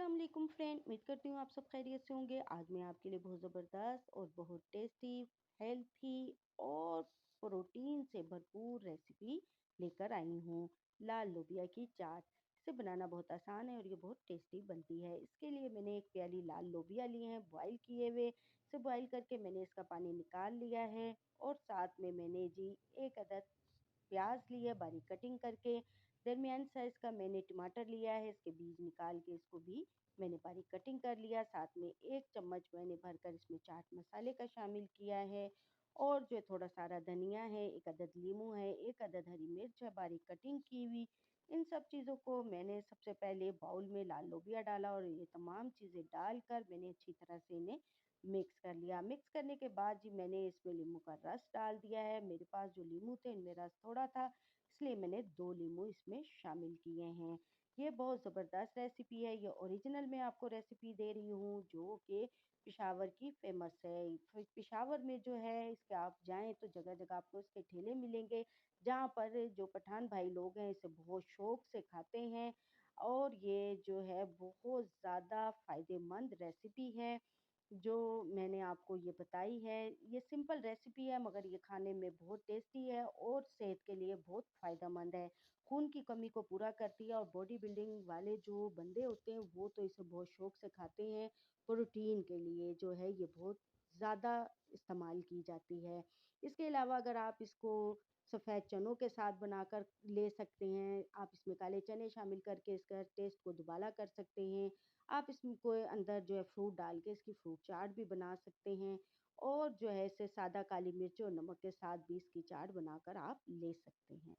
अस्सलाम वालेकुम फ्रेंड, उम्मीद करती हूँ आप सब खैरियत से होंगे। आज मैं आपके लिए बहुत ज़बरदस्त और बहुत टेस्टी, हेल्थी और प्रोटीन से भरपूर रेसिपी लेकर आई हूँ। लाल लोबिया की चाट। इसे बनाना बहुत आसान है और ये बहुत टेस्टी बनती है। इसके लिए मैंने एक प्याली लाल लोबिया ली है बॉईल किए हुए। इसे बॉईल करके मैंने इसका पानी निकाल लिया है और साथ में मैंने जी एक अदद प्याज ली है बारीक कटिंग करके। दरमियान साइज़ का मैंने टमाटर लिया है, इसके बीज निकाल के इसको भी मैंने बारीक कटिंग कर लिया। साथ में 1 चम्मच मैंने भरकर इसमें चाट मसाले का शामिल किया है और जो थोड़ा सारा धनिया है, 1 अदद लीमू है, 1 अदद हरी मिर्च है बारीक कटिंग की हुई। इन सब चीज़ों को मैंने सबसे पहले बाउल में लाल लोबिया डाला और ये तमाम चीज़ें डालकर मैंने अच्छी तरह से इन्हें मिक्स कर लिया। मिक्स करने के बाद जी मैंने इसमें नींबू का रस डाल दिया है। मेरे पास जो नींबू थे इनमें रस थोड़ा था, इसलिए मैंने 2 नींबू इसमें शामिल किए हैं। ये बहुत ज़बरदस्त रेसिपी है। ये ओरिजिनल मैं आपको रेसिपी दे रही हूँ जो कि पेशावर की फ़ेमस है। पेशावर में जो है इसके आप जाएँ तो जगह-जगह आपको इसके ठेले मिलेंगे, जहाँ पर जो पठान भाई लोग हैं इसे बहुत शौक से खाते हैं और ये जो है बहुत ज़्यादा फ़ायदेमंद रेसिपी है। जो मैंने आपको ये बताई है, ये सिंपल रेसिपी है मगर ये खाने में बहुत टेस्टी है और सेहत के लिए बहुत फ़ायदेमंद है। खून की कमी को पूरा करती है और बॉडी बिल्डिंग वाले जो बंदे होते हैं वो तो इसे बहुत शौक से खाते हैं। प्रोटीन के लिए जो है ये बहुत ज़्यादा इस्तेमाल की जाती है। इसके अलावा अगर आप इसको सफ़ेद चनों के साथ बनाकर ले सकते हैं, आप इसमें काले चने शामिल करके इसका टेस्ट को दुबाला कर सकते हैं। आप इसको अंदर जो है फ्रूट डाल के इसकी फ्रूट चाट भी बना सकते हैं और जो है इसे सादा काली मिर्च और नमक के साथ भी इसकी चाट बनाकर आप ले सकते हैं।